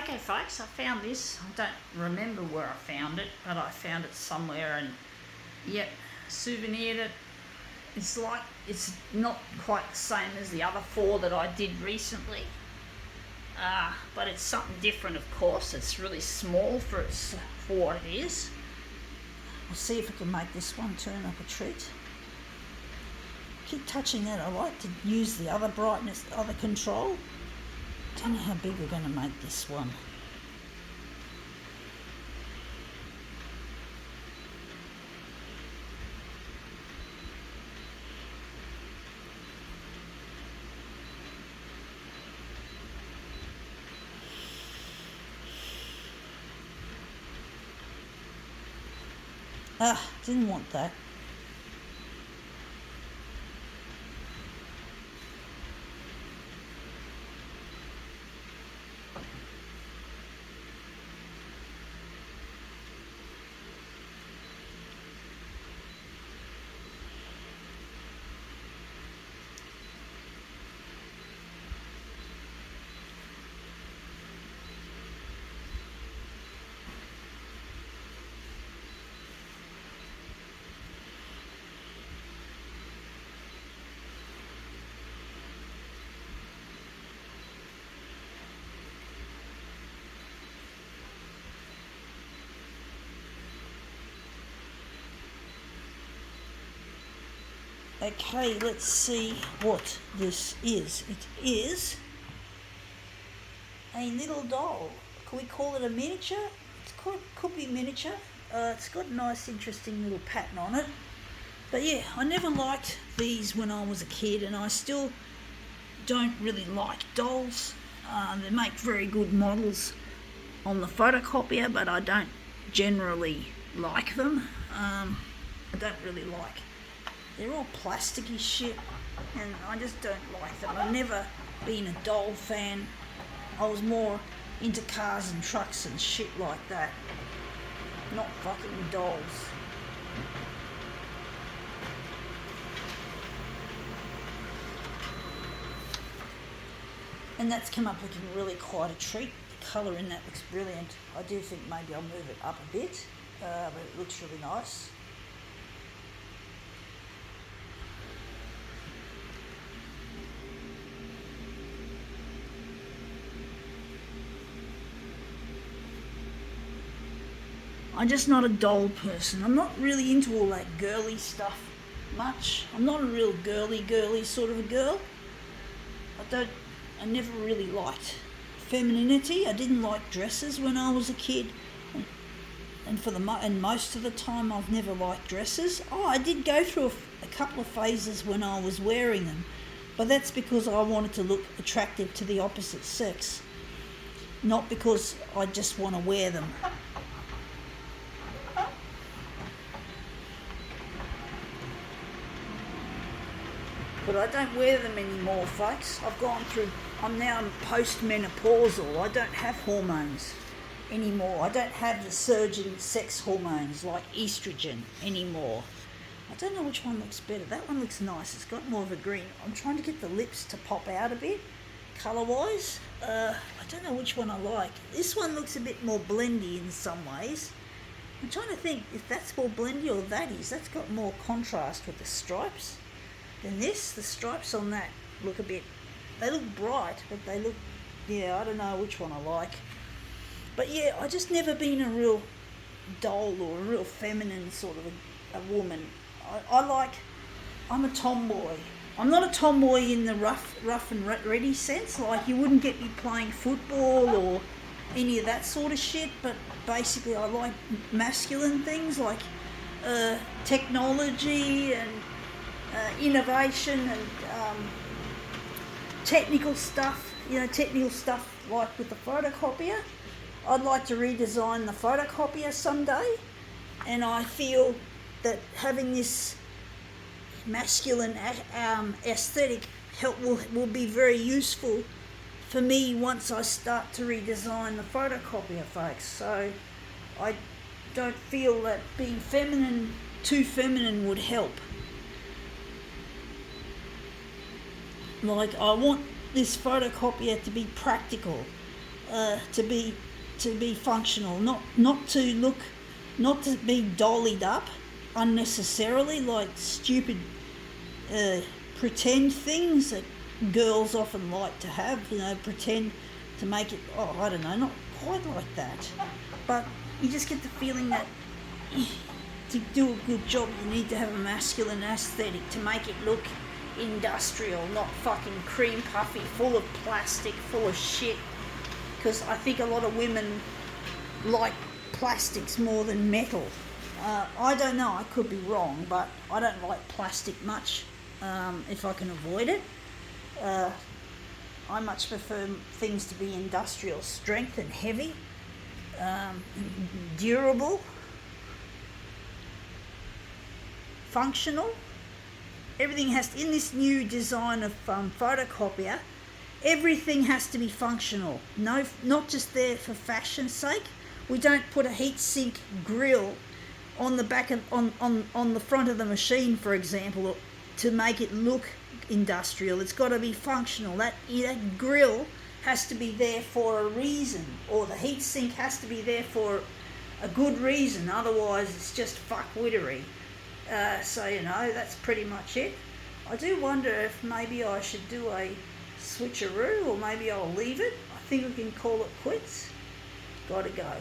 Okay folks, I found this. I don't remember where I found it, but I found it somewhere, and yep, souvenired it. It's not quite the same as the other 4 that I did recently, but it's something different, of course. It's really small for what it is. I'll see if I can make this one turn up a treat. Keep touching that. I like to use the other brightness, other control. Don't know how big we're going to make this one. Didn't want that. Okay, let's see what this is. It is a little doll. Can we call it a miniature? It could be miniature. It's got a nice, interesting little pattern on it. But yeah, I never liked these when I was a kid, and I still don't really like dolls. They make very good models on the photocopier, but I don't generally like them. I don't really like. They're all plasticky shit, and I just don't like them. I've never been a doll fan. I was more into cars and trucks and shit like that, not fucking dolls. And that's come up looking really quite a treat. The colour in that looks brilliant. I do think maybe I'll move it up a bit, but it looks really nice. I'm just not a doll person. I'm not really into all that girly stuff much. I'm not a real girly sort of a girl. I never really liked femininity. I didn't like dresses when I was a kid. And most of the time I've never liked dresses. I did go through a couple of phases when I was wearing them, but that's because I wanted to look attractive to the opposite sex, not because I just want to wear them. But I don't wear them anymore, folks. I'm now post-menopausal. I don't have hormones anymore. I don't have the surging sex hormones like estrogen anymore. I don't know which one looks better. That one looks nice. It's got more of a green. I'm trying to get the lips to pop out a bit, colour-wise. I don't know which one I like. This one looks a bit more blendy in some ways. I'm trying to think if that's more blendy or that is. That's got more contrast with the stripes than this. The stripes on that they look bright, but I don't know which one I like. But yeah, I just never been a real doll or a real feminine sort of a woman. I'm a tomboy. I'm not a tomboy in the rough and ready sense, like you wouldn't get me playing football or any of that sort of shit, but basically I like masculine things like technology and innovation and technical stuff like with the photocopier. I'd like to redesign the photocopier someday, and I feel that having this masculine aesthetic will be very useful for me once I start to redesign the photocopier, folks. So I don't feel that being too feminine would help. Like, I want this photocopier to be practical. to be functional, not to be dollied up unnecessarily, like stupid pretend things that girls often like to have, pretend to make it, I don't know, not quite like that, but you just get the feeling that to do a good job you need to have a masculine aesthetic to make it look industrial, not fucking cream puffy, full of plastic, full of shit, because I think a lot of women like plastics more than metal. I don't know, I could be wrong, but I don't like plastic much if I can avoid it. I much prefer things to be industrial strength and heavy, durable, functional. Everything has in this new design of photocopier, everything has to be functional. No, not just there for fashion's sake. We don't put a heat sink grill on the back of, on the front of the machine, for example, to make it look industrial. It's got to be functional. That grill has to be there for a reason, or the heat sink has to be there for a good reason. Otherwise, it's just fuckwittery. So that's pretty much it. I do wonder if maybe I should do a switcheroo, or maybe I'll leave it. I think we can call it quits. Gotta go.